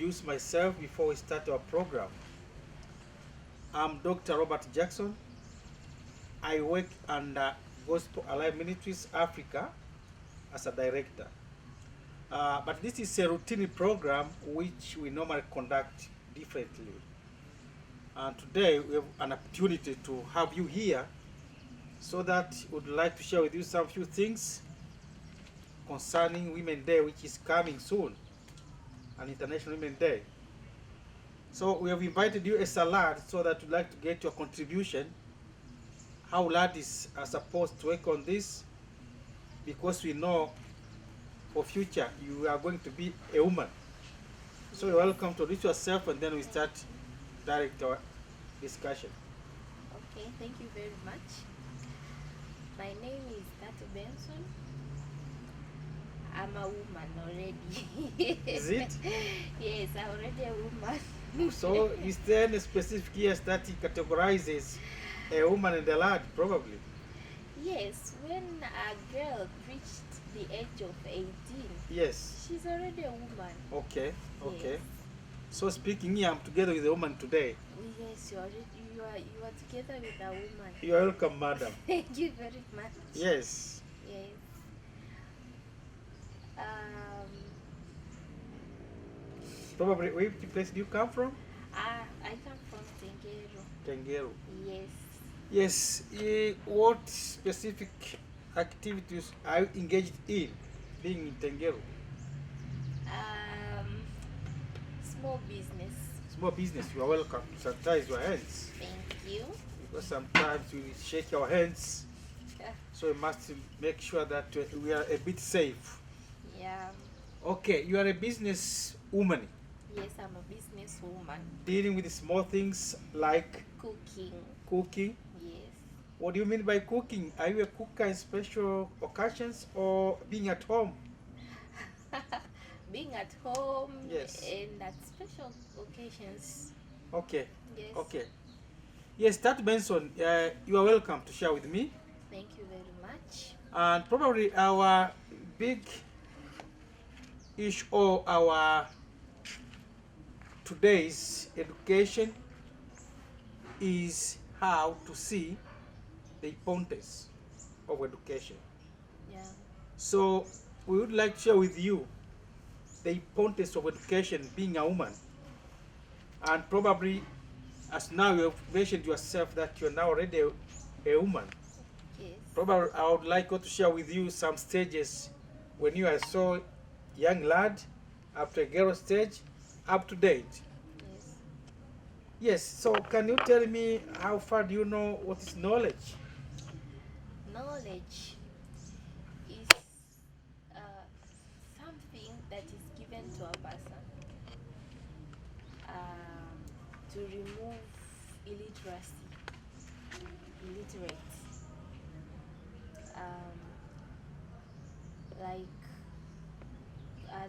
introduce myself before we start our program. I'm Dr. Robert Jackson. I work under Gospel Alive Ministries Africa as a director. But this is a routine program which we normally conduct differently. And today we have an opportunity to have you here so that we would like to share with you some few things concerning Women's Day, which is coming soon, an International Women's Day. So we have invited you as a lad so that we'd like to get your contribution, how ladies are supposed to work on this, because we know for future you are going to be a woman. So you're welcome to introduce yourself and then we start direct our discussion. Okay, thank you very much. My name is Tato Benson. I'm a woman already. Is it? Yes, I'm already a woman. So is there any specific years that categorizes a woman and a lad, probably? Yes, when a girl reached the age of 18, Yes. she's already a woman. Okay, okay. Yes. So speaking here, I'm together with a woman today. Yes, you are together with a woman. You are welcome, madam. Thank you very much. Yes. Yes. Probably, which place do you come from? I come from Tengero. Tengeru. Yes. Yes. What specific activities are you engaged in being in Tengeru? Small business. Small business. You are welcome to sanitize your hands. Thank you. Because sometimes we shake our hands. So we must make sure that we are a bit safe. Yeah. Okay, you are a business woman. Yes, I'm a business woman. Dealing with small things like Cooking. Yes. What do you mean by cooking? Are you a cooker in special occasions or being at home? Being at home. Yes. And at special occasions. Okay. Yes. Okay. Yes, Tat Benson, you are welcome to share with me. Thank you very much. And probably our big issue or our today's education is how to see the importance of education. Yeah. So we would like to share with you the importance of education being a woman. And probably as now you have mentioned yourself that you're now already a woman. Yes. Probably I would like to share with you some stages when you are so young lad, up to a girl stage, up to date. Yes. Yes, so can you tell me how far do you know what is knowledge? Knowledge is something that is given to a person to remove illiteracy, illiterate.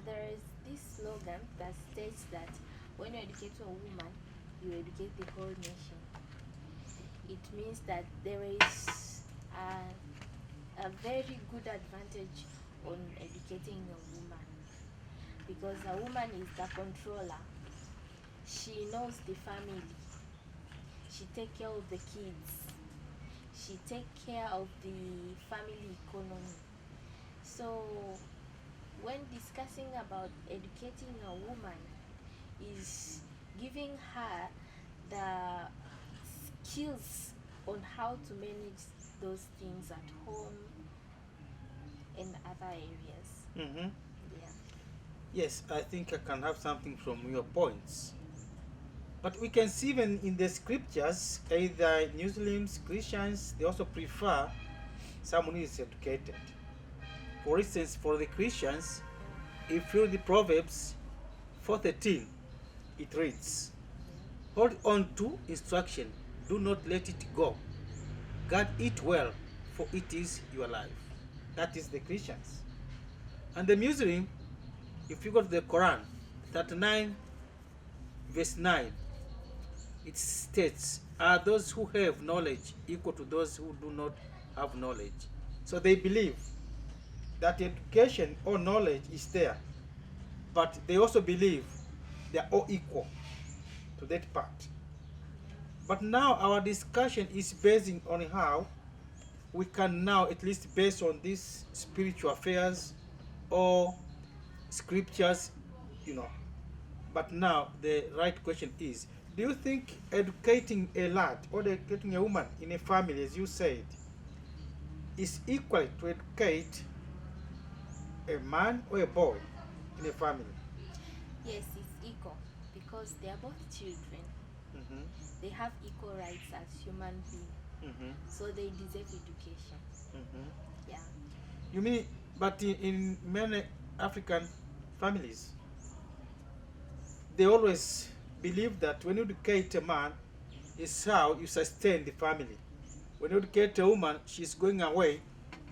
There is this slogan that states that when you educate a woman, you educate the whole nation. It means that there is a very good advantage on educating a woman, because a woman is the controller. She knows the family. She takes care of the kids. She takes care of the family economy. So when discussing about educating a woman is giving her the skills on how to manage those things at home and other areas. Mm-hmm. Yeah. Yes, I think I can have something from your points. But we can see even in the scriptures, either Muslims, Christians, they also prefer someone who is educated. For instance, for the Christians, if you read the Proverbs 4:13, it reads, "Hold on to instruction, do not let it go. Guard it well, for it is your life." That is the Christians. And the Muslim, if you go to the Quran, 39 verse 9, it states, "Are those who have knowledge equal to those who do not have knowledge?" So they believe that education or knowledge is there, but they also believe they are all equal to that part. But now our discussion is basing on how we can now, at least based on these spiritual affairs or scriptures, you know. But now the right question is, do you think educating a lad or educating a woman in a family, as you said, is equal to educate a man or a boy in a family? Yes, it's equal because they are both children. Mm-hmm. They have equal rights as human beings, Mm-hmm. so they deserve education. Mm-hmm. Yeah. You mean, but in many African families, they always believe that when you educate a man, is how you sustain the family. When you educate a woman, she's going away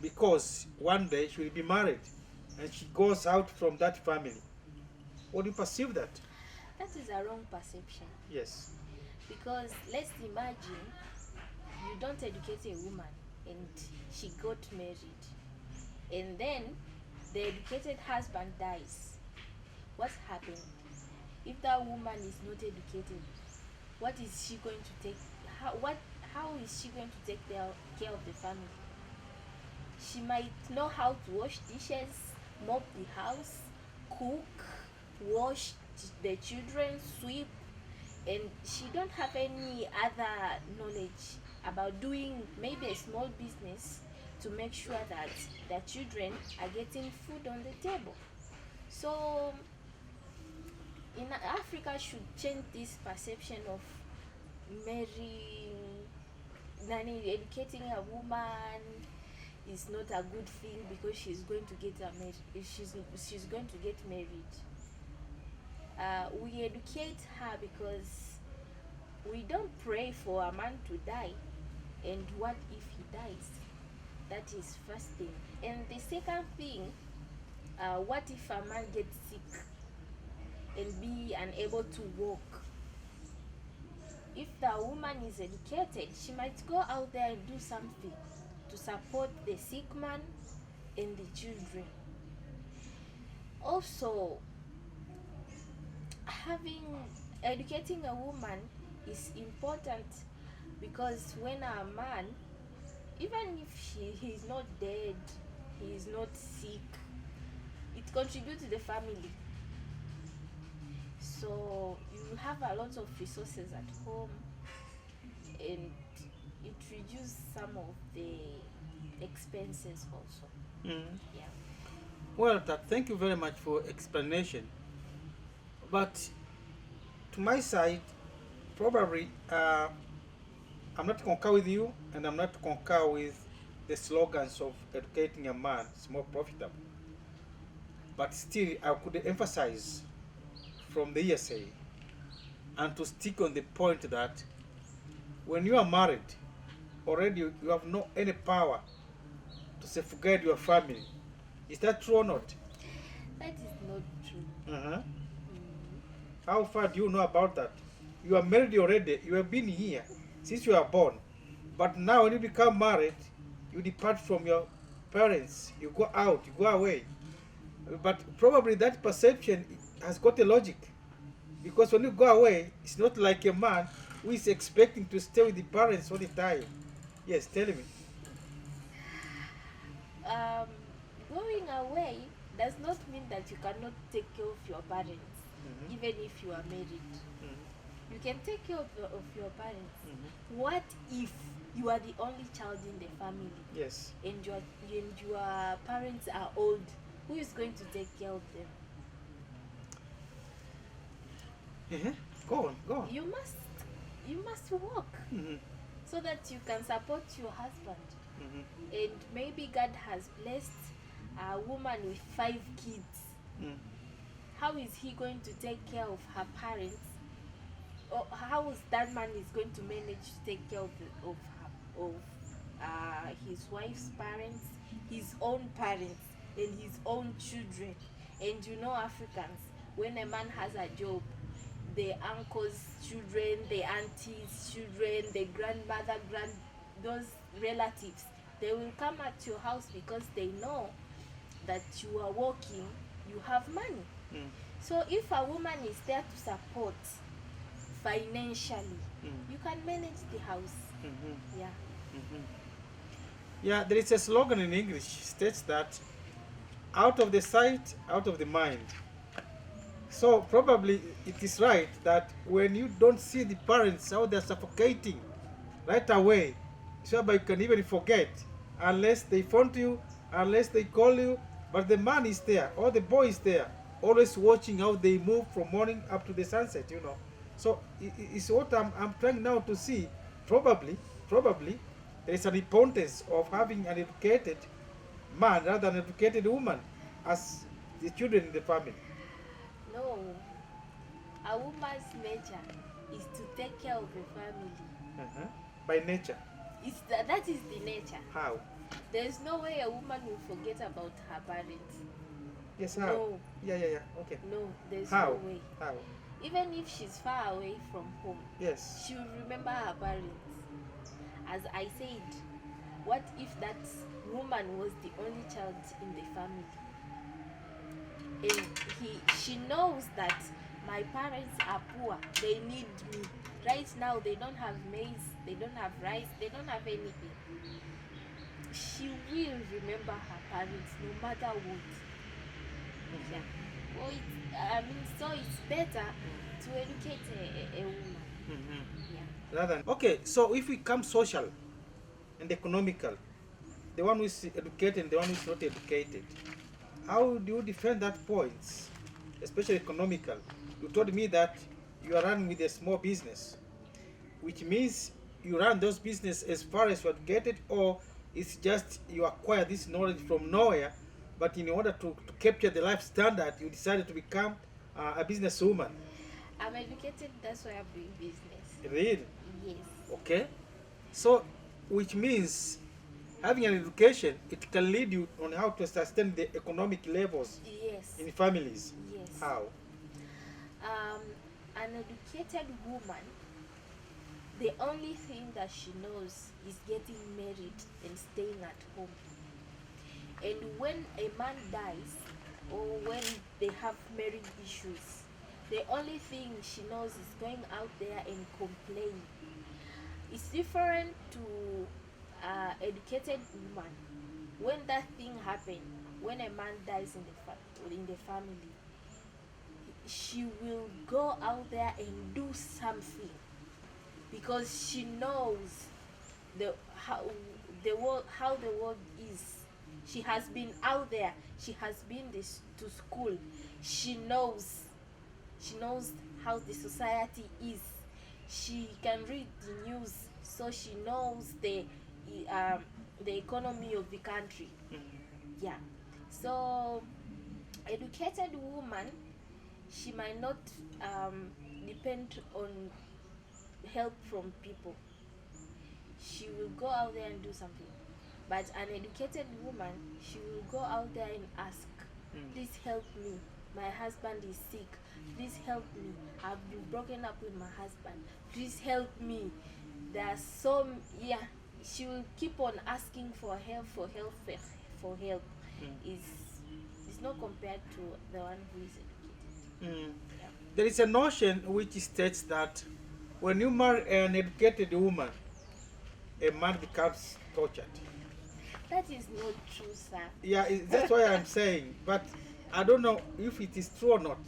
because one day she will be married and she goes out from that family. What do you perceive that? That is a wrong perception Yes. because let's imagine you don't educate a woman and she got married, and then the educated husband dies. What's happened? If that woman is not educated, what is she going to take? How is she going to take care of the family? She might know how to wash dishes, mop the house, cook, wash the children, sweep, and she don't have any other knowledge about doing maybe a small business to make sure that the children are getting food on the table. So in Africa should change this perception of marrying, educating a woman is not a good thing because she's going to get she's going to get married. We educate her because we don't pray for a man to die, and what if he dies? That is first thing. And the second thing, what if a man gets sick and be unable to walk? If the woman is educated, she might go out there and do something to support the sick man and the children. Also, educating a woman is important because when a man, even if he's not dead, he is not sick, it contributes to the family. So you have a lot of resources at home, and it reduces some of the expenses also. Mm. Yeah. Well, thank you very much for explanation. But to my side, probably I'm not concur with you, and I'm not concur with the slogans of educating a man is more profitable. But still, I could emphasize from the ESA and to stick on the point that when you are married, already you have no any power to safeguard your family. Is that true or not? That is not true. Uh-huh. How far do you know about that? You are married already. You have been here since you are born. But now when you become married, you depart from your parents. You go out, you go away. But probably that perception has got a logic. Because when you go away, it's not like a man who is expecting to stay with the parents all the time. Yes, tell me. Going away does not mean that you cannot take care of your parents, even if you are married. You can take care of your parents. What if you are the only child in the family? Yes. And your parents are old? Who is going to take care of them? Go on. You must work so that you can support your husband. And maybe God has blessed a woman with 5 kids. How is he going to take care of her parents? Or how is that man is going to manage to take care of his wife's parents, his own parents, and his own children? And you know, Africans, when a man has a job, the uncle's children, the auntie's children, the grandmother, those relatives, they will come at your house because they know that you are working, you have money. So if a woman is there to support financially, you can manage the house. Yeah. Yeah, there is a slogan in English states that out of the sight, out of the mind. So probably it is right that when you don't see the parents how they're suffocating right away, so you can even forget unless they phone to you, unless they call you, but the man is there or the boy is there, always watching how they move from morning up to the sunset, you know. So it's what I'm trying now to see. Probably there is an importance of having an educated man rather than an educated woman as the children in the family. No, a woman's nature is to take care of the family. By nature. That is the nature. How? There's no way a woman will forget about her parents. Yes, how? No. Yeah, okay. No, there's How? no way. How? Even if she's far away from home, Yes. she will remember her parents. As I said, what if that woman was the only child in the family? And she knows that my parents are poor, they need me. Right now they don't have maize, they don't have rice, they don't have anything. She will remember her parents no matter what. Yeah. Well, so it's better to educate a woman. Yeah. Rather than, okay, so if we come social and economical, the one who is educated and the one who is not educated, how do you defend that point, especially economical? You told me that you are running with a small business, which means you run those business as far as you educated, or it's just you acquire this knowledge from nowhere, but in order to capture the life standard, you decided to become a businesswoman. I'm educated, that's why I'm doing business. Really? Yes. Okay. So, which means having an education, it can lead you on how to sustain the economic levels Yes. in families. Yes. How? An educated woman, the only thing that she knows is getting married and staying at home. And when a man dies or when they have marriage issues, the only thing she knows is going out there and complain. It's different to educated woman. When that thing happens, when a man dies in the family, she will go out there and do something because she knows how the world is. She has been out there. She has been to school. She knows how the society is. She can read the news, so she knows the economy of the country. Yeah. So educated woman, she might not depend on help from people. She will go out there and do something. But an educated woman, she will go out there and ask, please help me, my husband is sick, please help me, I've been broken up with my husband, please help me. There's some, she will keep on asking for help. It's not compared to the one who is educated. Yeah. There is a notion which states that when you marry an educated woman, a man becomes tortured. That is not true, sir. Yeah, that's why I'm saying, but I don't know if it is true or not.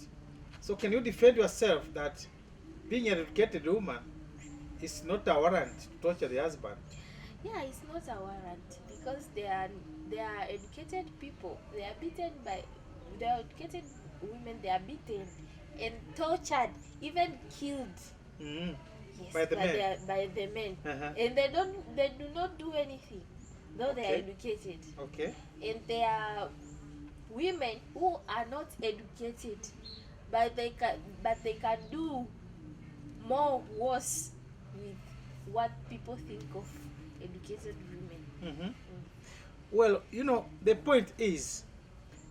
So can you defend yourself that being an educated woman is not a warrant to torture the husband? Yeah, it's not a warrant because they are educated people. They are educated women. They are beaten and tortured, even killed. Yes, By the men. By the men, and they do not do anything, though they are educated. Okay. And there are women who are not educated, but they can do more worse with what people think of educated women. Well, the point is,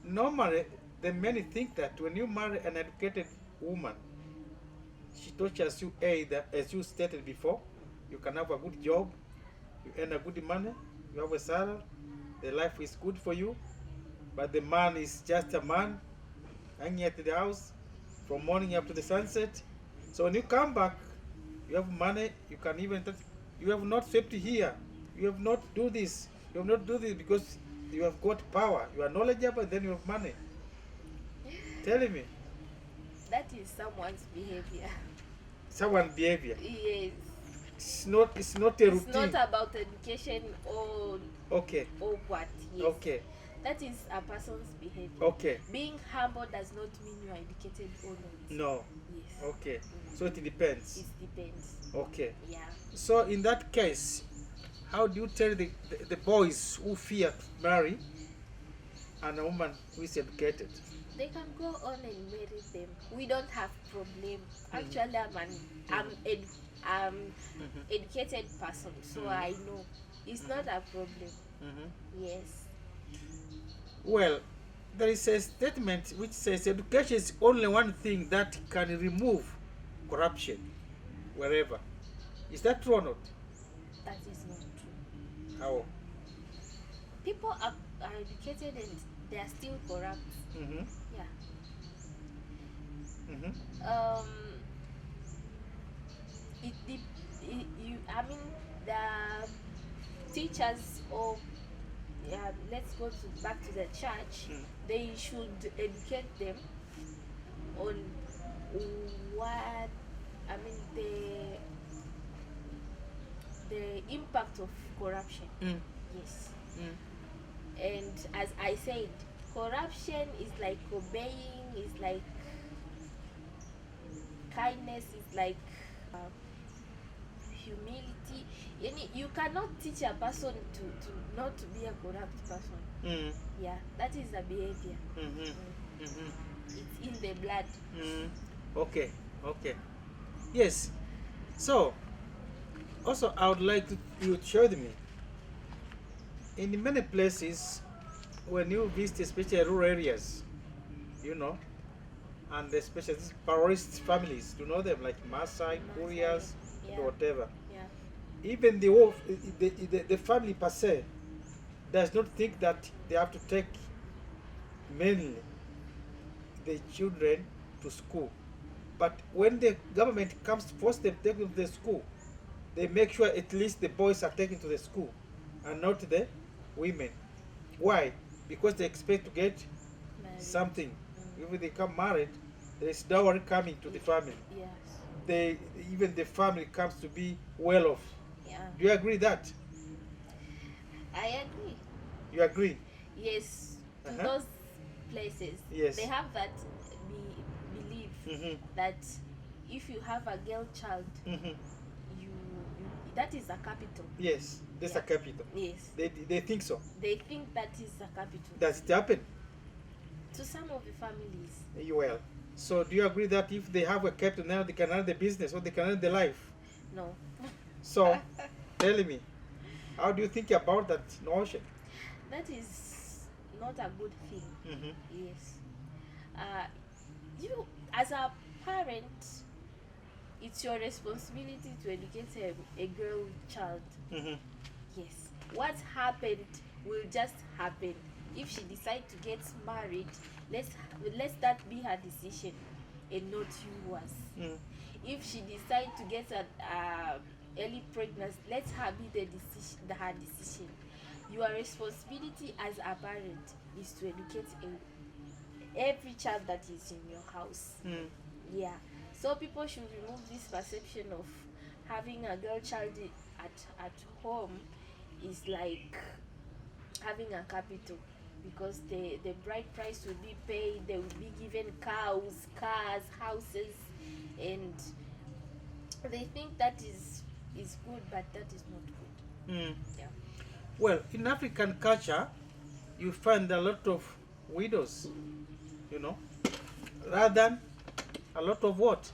normally the many think that when you marry an educated woman, she tortures you either, as you stated before, you can have a good job, you earn a good money, you have a salary, the life is good for you, but the man is just a man hanging at the house, from morning up to the sunset. So when you come back, you have money. You can even you have not safety here. You have not do this. You have not do this because you have got power. You are knowledgeable, and then you have money. Tell me, That is someone's behavior. someone behavior. Yes. It's not. It's not a It's routine. not about education or Okay. what. Yes. Okay. That is a person's behavior. Okay. Being humble does not mean you are educated or not. No. Yes. Okay. So it depends. It depends. Okay. Yeah. So in that case, how do you tell the boys who fear to marry and a woman who is educated? They can go on and marry them. We don't have problem. Actually, I'm educated person, so I know it's not a problem. Yes. Well, there is a statement which says education is only one thing that can remove corruption wherever. Is that true or not? That is not true. How? People are educated and they are still corrupt. Yeah. I mean, the teachers or let's go back to the church. They should educate them on what I mean the impact of corruption. Yes. And as I said, corruption is like obeying, is like kindness, is like humility. You cannot teach a person to not to be a corrupt person. Yeah, that is a behavior. It's in the blood. Okay. Yes. So, also I would like you to show me. In many places, when you visit, especially rural areas, and especially these terrorist families, you know them, like Maasai, Kurias, whatever. Yeah. Even the family per se does not think that they have to take mainly the children to school. But when the government comes to force them to take them to the school, they make sure at least the boys are taken to the school and not the women. Why? Because they expect to get something. If they come married, there is dowry coming to the family. Yes. Even the family comes to be well off. Yeah. Do you agree that? I agree. You agree? Yes. To those places, yes, they have that belief that if you have a girl child, you that is a capital. Yes, that's a capital. Yes. They think so. They think that is a capital. Does it happen? To some of the families. Well, so do you agree that if they have a capital now, they can run the business or they can run the life? No. So, tell me, how do you think about that notion? That is not a good thing. Yes. You, as a parent, it's your responsibility to educate a girl child. Yes. What happened will just happen. If she decides to get married, let that be her decision and not yours. If she decides to get an early pregnancy, let her be her decision. Your responsibility as a parent is to educate every child that is in your house. Yeah. So people should remove this perception of having a girl child at home is like having a capital, because the bride price will be paid, they will be given cows, cars, houses, and they think that is good, but that is not good. Yeah. Well, in African culture, you find a lot of widows, rather than a lot of what?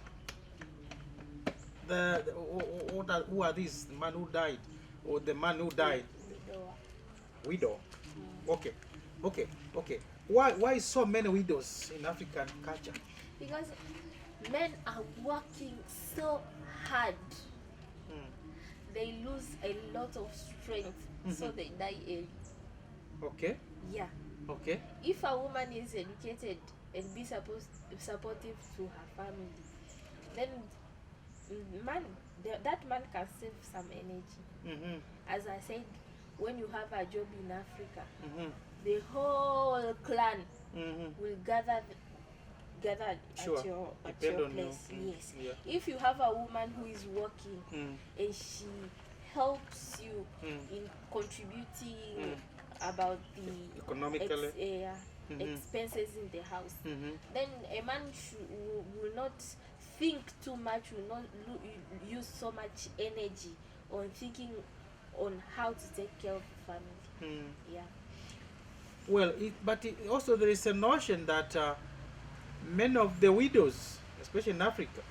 Who are these? The man who died, or the man who died? Widow. Okay. Why so many widows in African culture? Because men are working so hard. They lose a lot of strength, so they die early. Okay. Yeah. Okay. If a woman is educated, and be supportive to her family, then man, that man can save some energy. As I said, when you have a job in Africa, the whole clan will gather Sure. at Depend your on you. place. Yes. Yeah. If you have a woman who is working and she helps you in contributing about the Economically. expenses in the house, then a man will not think too much, will not use so much energy on thinking on how to take care of the family. Yeah. Well, also there is a notion that many of the widows, especially in Africa,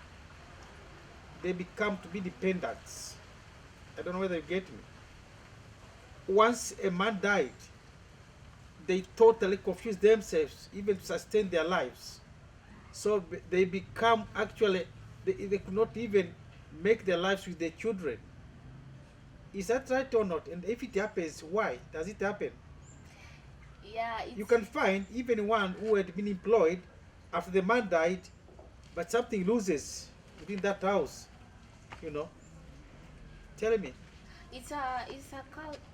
they become to be dependents. I don't know whether you get me. Once a man died, they totally confuse themselves, even to sustain their lives. So they become actually, they could not even make their lives with their children. Is that right or not? And if it happens, why does it happen? Yeah, You can find even one who had been employed after the man died, but something loses within that house. You know. Tell me. it's a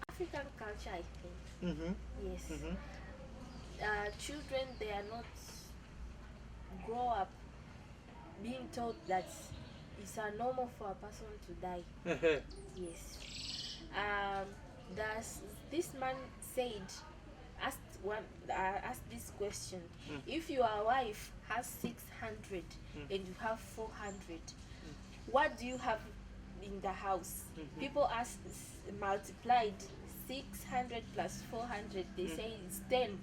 African culture, I think. Yes. Children, they are not grow up being told that it's a normal for a person to die. Yes. Does this man said asked this question: if your wife has 600 and you have 400, what do you have in the house? People ask, multiplied 600 plus 400, they say it's 10.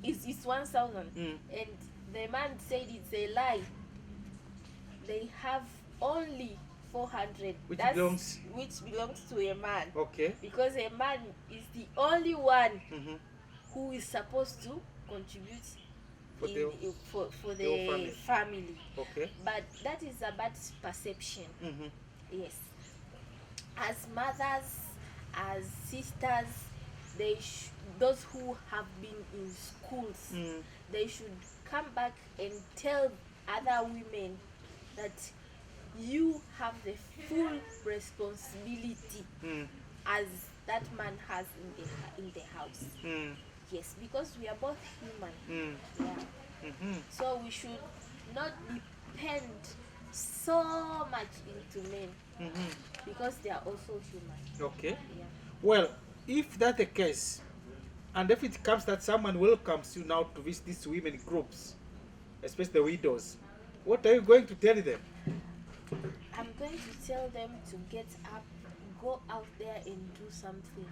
It's 1000. And the man said it's a lie. They have only 400, Which belongs to a man. Okay. Because a man is the only one who is supposed to contribute for the family. Okay. But that is a bad perception. Yes. As mothers, as sisters, those who have been in schools, they should come back and tell other women that you have the full responsibility as that man has in the house. Yes, because we are both human. Yeah. So we should not depend so much into men, because they are also human. Okay. Yeah. Well, if that's the case, and if it comes that someone welcomes you now to visit these women groups, especially the widows, what are you going to tell them? I'm going to tell them to get up, go out there and do something.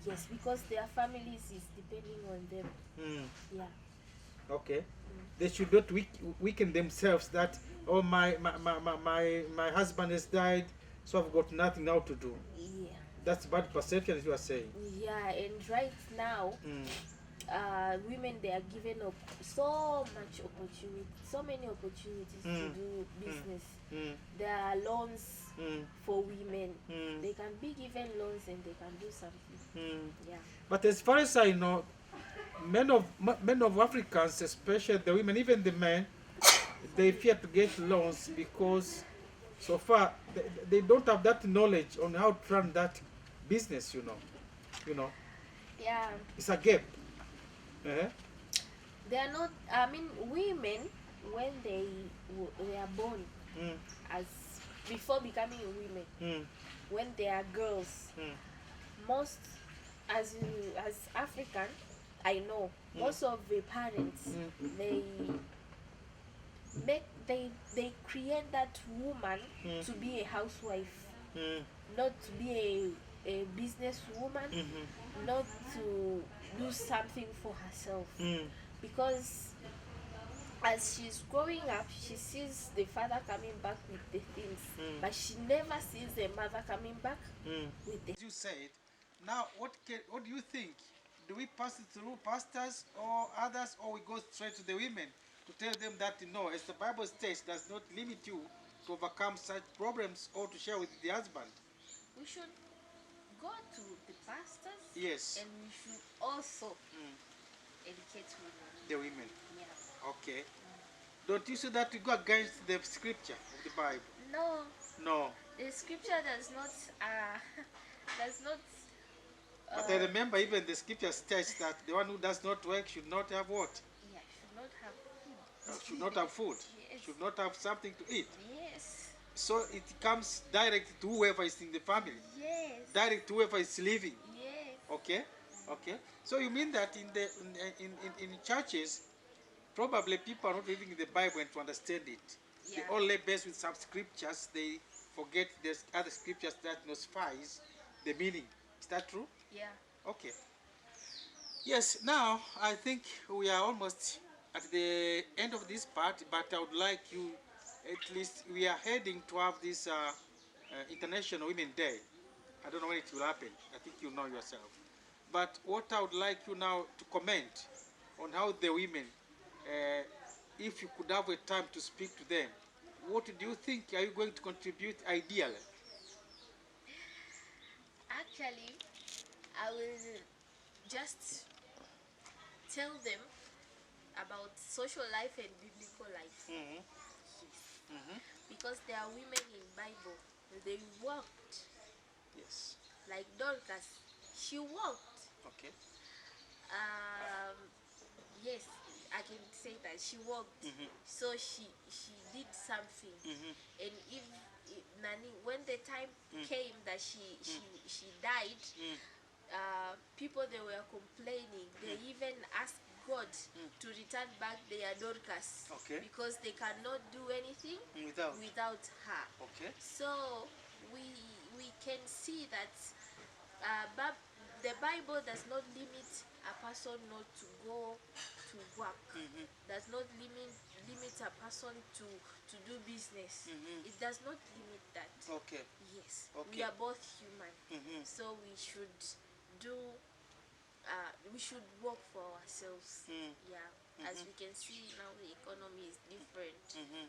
Yes, because their families is depending on them. Yeah. Okay. They should not weaken themselves that, oh, my husband has died, so I've got nothing now to do. Yeah. That's bad perception, as you are saying. Yeah, and right now, women, they are given so many opportunities to do business. There are loans for women. They can be given loans and they can do something. Yeah. But as far as I know, men of Africans, especially the women, even the men, they fear to get loans because so far they don't have that knowledge on how to run that business. You know. Yeah. It's a gap. They are not. I mean, women, when they are born, as before becoming women, when they are girls, most as African, I know most of the parents they create that woman to be a housewife, not to be a business woman, not to do something for herself, because as she's growing up, she sees the father coming back with the things, but she never sees the mother coming back with the. As you said, now what do you think? Do we pass it through pastors or others, or we go straight to the women to tell them that no, as the Bible states, does not limit you to overcome such problems or to share with the husband? We should go to the pastors. Yes. And we should also educate women. The women. Yeah. Okay. Don't you see that to go against the scripture of the Bible? No, No. the scripture does not does not But I remember even the scripture states that the one who does not work should not have what? yeah, should not have food. Should not have food. Yes. Should not have something to eat. Yes. So it comes direct to whoever is in the family. Yes. Direct to whoever is living. Yes. Okay? Okay. So you mean that in churches, probably people are not reading the Bible and to understand it. Yeah. They only base with some scriptures, they forget there's other scriptures that notifies the meaning. Is that true? Yeah. Okay. Yes, now I think we are almost at the end of this part, but I would like you, at least we are heading to have this International Women Day. I don't know when it will happen. I think you know yourself. But what I would like you now to comment on how the women, if you could have a time to speak to them, what do you think are you going to contribute ideally? Actually, I will just tell them about social life and biblical life. Mm-hmm. Yes. Mm-hmm. Because there are women in Bible, they walked Yes. like Dorcas. She walked. Okay. Um, yes, I can say that she walked. Mm-hmm. So she did something. Mm-hmm. And if Nani, when the time came that she died, people they were complaining. They even asked God to return back their Dorcas. Okay. Because they cannot do anything Without. her. Okay. So we can see that the Bible does not limit a person not to go to work. Mm-hmm. Does not limit a person to do business. Mm-hmm. It does not limit that. Okay. Yes. Okay. We are both human. Mm-hmm. So we should do we should work for ourselves. Mm. Yeah. As we can see now, the economy is different. Mm-hmm.